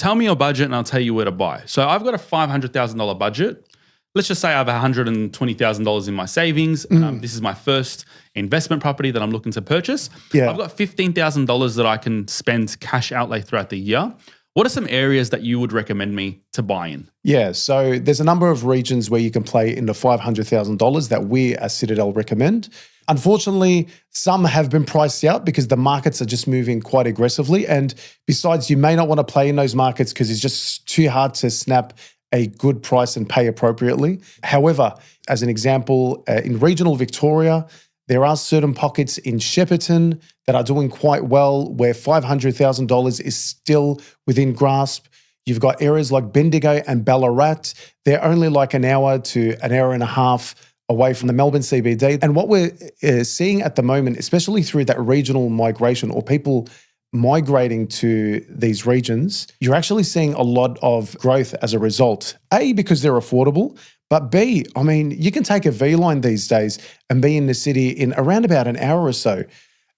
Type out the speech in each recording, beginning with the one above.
tell me your budget and I'll tell you where to buy. So I've got a $500,000 budget. Let's just say I have $120,000 in my savings. This is my first investment property that I'm looking to purchase. Yeah. I've got $15,000 that I can spend cash outlay throughout the year. What are some areas that you would recommend me to buy in? Yeah, so there's a number of regions where you can play in the $500,000 that we as Citadel recommend. Unfortunately, some have been priced out because the markets are just moving quite aggressively. And besides, you may not want to play in those markets because it's just too hard to snap a good price and pay appropriately. However, as an example, in regional Victoria, there are certain pockets in Shepparton that are doing quite well where $500,000 is still within grasp. You've got areas like Bendigo and Ballarat. They're only like an hour to an hour and a half away from the Melbourne CBD. And what we're seeing at the moment, especially through that regional migration or people migrating to these regions, you're actually seeing a lot of growth as a result. A, because they're affordable, but B, I mean, you can take a V-line these days and be in the city in around about an hour or so.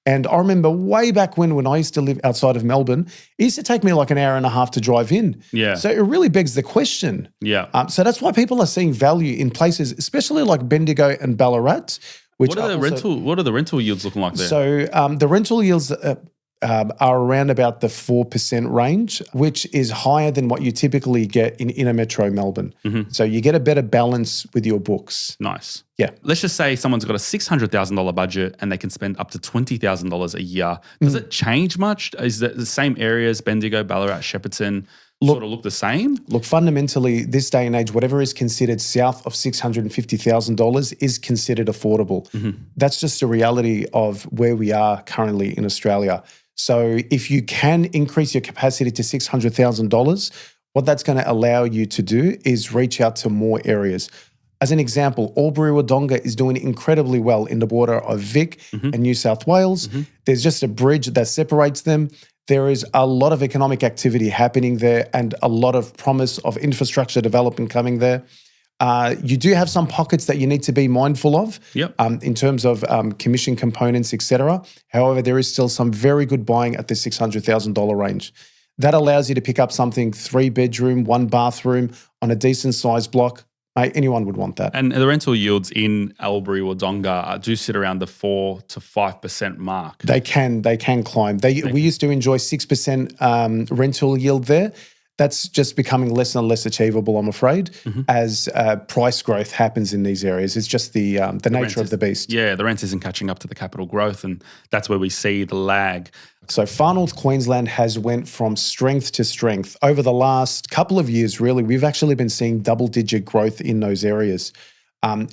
And I remember way back when I used to live outside of Melbourne, it used to take me like an hour and a half to drive in. Yeah. So it really begs the question. Yeah. So that's why people are seeing value in places, especially like Bendigo and Ballarat. What are the rental yields looking like there? So the rental yields are around about the 4% range, which is higher than what you typically get in inner metro Melbourne. Mm-hmm. So you get a better balance with your books. Nice. Yeah. Let's just say someone's got a $600,000 budget and they can spend up to $20,000 a year. Does it change much? Is it the same areas, Bendigo, Ballarat, Shepparton, sort of look the same? Look, fundamentally, this day and age, whatever is considered south of $650,000 is considered affordable. Mm-hmm. That's just a reality of where we are currently in Australia. So if you can increase your capacity to $600,000, what that's going to allow you to do is reach out to more areas. As an example, Albury Wodonga is doing incredibly well in the border of Vic and New South Wales. There's just a bridge that separates them. There is a lot of economic activity happening there and a lot of promise of infrastructure development coming there. You do have some pockets that you need to be mindful of in terms of commission components, etc. However, there is still some very good buying at the $600,000 range. That allows you to pick up something 3-bedroom, 1-bathroom on a decent size block. Mate, anyone would want that. And the rental yields in Albury or Wodonga do sit around the 4 to 5% mark. They can climb. We used to enjoy 6% rental yield there. That's just becoming less and less achievable, I'm afraid, as price growth happens in these areas. It's just the nature of the beast. Yeah, the rent isn't catching up to the capital growth, and that's where we see the lag. So Far North Queensland has went from strength to strength. Over the last couple of years, really, we've actually been seeing double-digit growth in those areas.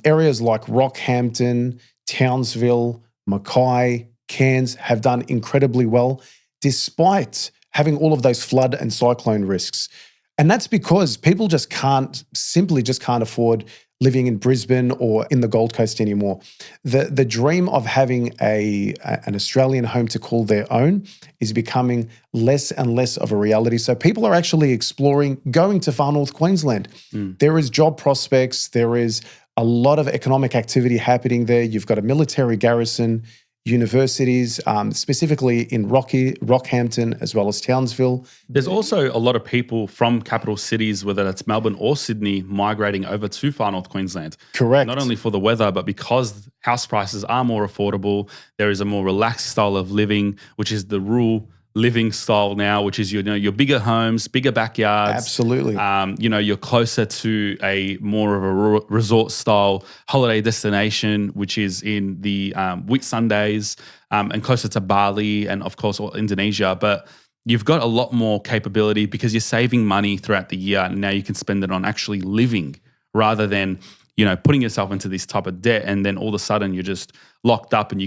Areas like Rockhampton, Townsville, Mackay, Cairns have done incredibly well, despite having all of those flood and cyclone risks. And that's because people just can't afford living in Brisbane or in the Gold Coast anymore. The dream of having an Australian home to call their own is becoming less and less of a reality. So people are actually exploring going to Far North Queensland. There is job prospects. There is a lot of economic activity happening there. You've got a military garrison, universities, specifically in Rockhampton as well as Townsville. There's also a lot of people from capital cities, whether that's Melbourne or Sydney, migrating over to Far North Queensland. Correct. Not only for the weather, but because house prices are more affordable, there is a more relaxed style of living, which is the rural living style now, which is your bigger homes, bigger backyards. Absolutely. You're closer to a more of a resort style holiday destination, which is in the Whitsundays and closer to Bali and of course Indonesia. But you've got a lot more capability because you're saving money throughout the year, and now you can spend it on actually living rather than putting yourself into this type of debt, and then all of a sudden you're just locked up and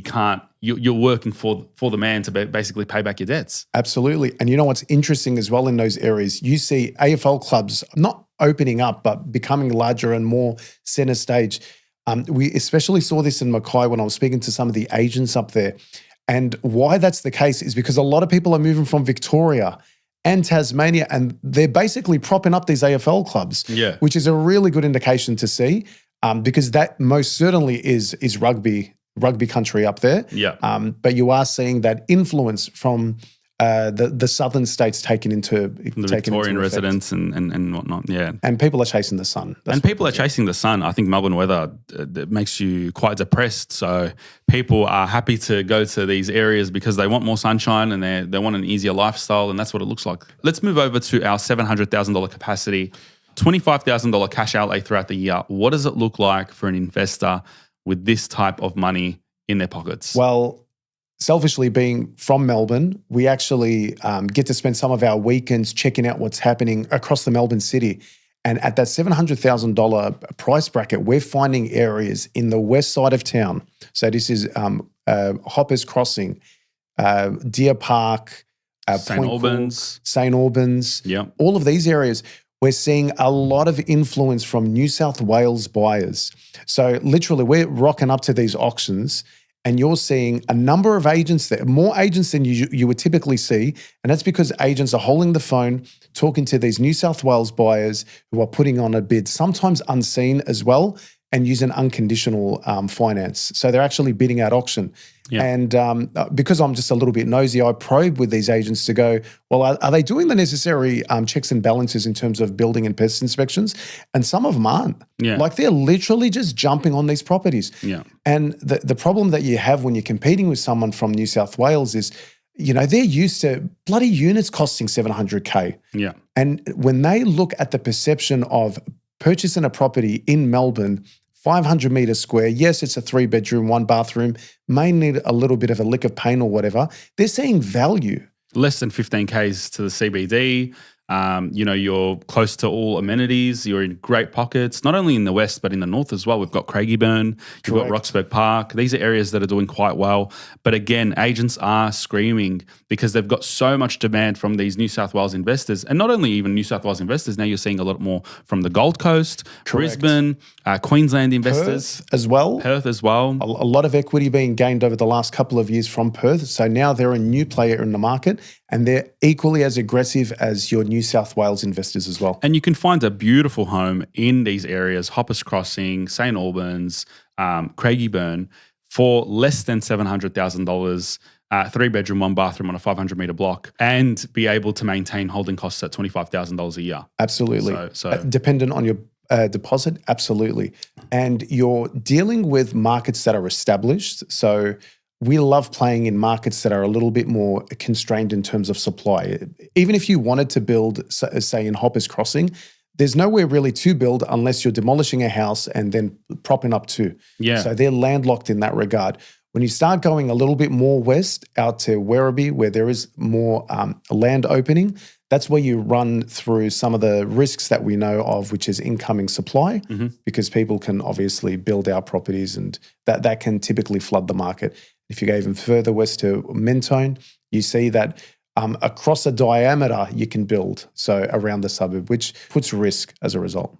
you're working for the man to basically pay back your debts. Absolutely. And you know what's interesting as well in those areas? You see AFL clubs not opening up, but becoming larger and more center stage. We especially saw this in Mackay when I was speaking to some of the agents up there. And why that's the case is because a lot of people are moving from Victoria and Tasmania, and they're basically propping up these AFL clubs, which is a really good indication to see, because that most certainly is rugby country up there. Yeah. But you are seeing that influence from the southern states taken into The Victorian residents and whatnot, yeah. And people are chasing the sun. And people are chasing the sun. I think Melbourne weather it makes you quite depressed. So people are happy to go to these areas because they want more sunshine and they want an easier lifestyle, and that's what it looks like. Let's move over to our $700,000 capacity, $25,000 cash outlay throughout the year. What does it look like for an investor with this type of money in their pockets? Well, selfishly, being from Melbourne, we actually get to spend some of our weekends checking out what's happening across the Melbourne city. And at that $700,000 price bracket, we're finding areas in the west side of town. So this is Hoppers Crossing, Deer Park, St. Albans. St. Albans, Yep. all of these areas. We're seeing a lot of influence from New South Wales buyers. So literally, we're rocking up to these auctions and you're seeing a number of agents there, more agents than you would typically see. And that's because agents are holding the phone, talking to these New South Wales buyers who are putting on a bid, sometimes unseen as well, and using unconditional finance. So they're actually bidding at auction. Yeah. And because I'm just a little bit nosy, I probe with these agents to go, well, are they doing the necessary checks and balances in terms of building and pest inspections? And some of them aren't. Yeah. Like they're literally just jumping on these properties. Yeah. And the problem that you have when you're competing with someone from New South Wales is, they're used to bloody units costing $700K. Yeah. And when they look at the perception of purchasing a property in Melbourne, 500 metres square, yes, it's a 3-bedroom, 1-bathroom, may need a little bit of a lick of paint or whatever, they're seeing value. Less than 15Ks to the CBD. You're close to all amenities. You're in great pockets, not only in the west, but in the north as well. We've got Craigieburn, you've got Roxburgh Park. These are areas that are doing quite well. But again, agents are screaming because they've got so much demand from these New South Wales investors. And not only even New South Wales investors, now you're seeing a lot more from the Gold Coast, Brisbane, Queensland investors. Perth as well. Perth as well. A lot of equity being gained over the last couple of years from Perth. So now they're a new player in the market and they're equally as aggressive as your New South Wales investors as well. And you can find a beautiful home in these areas, Hoppers Crossing, St. Albans, Craigieburn, for less than $700,000, 3-bedroom, 1-bathroom on a 500-metre block, and be able to maintain holding costs at $25,000 a year. Absolutely. So dependent on your deposit, absolutely. And you're dealing with markets that are established. So we love playing in markets that are a little bit more constrained in terms of supply. Even if you wanted to build, say in Hoppers Crossing, there's nowhere really to build unless you're demolishing a house and then propping up two. Yeah. So they're landlocked in that regard. When you start going a little bit more west out to Werribee, where there is more land opening, that's where you run through some of the risks that we know of, which is incoming supply, because people can obviously build out properties and that can typically flood the market. If you go even further west to Mentone, you see that across a diameter you can build, so around the suburb, which puts risk as a result.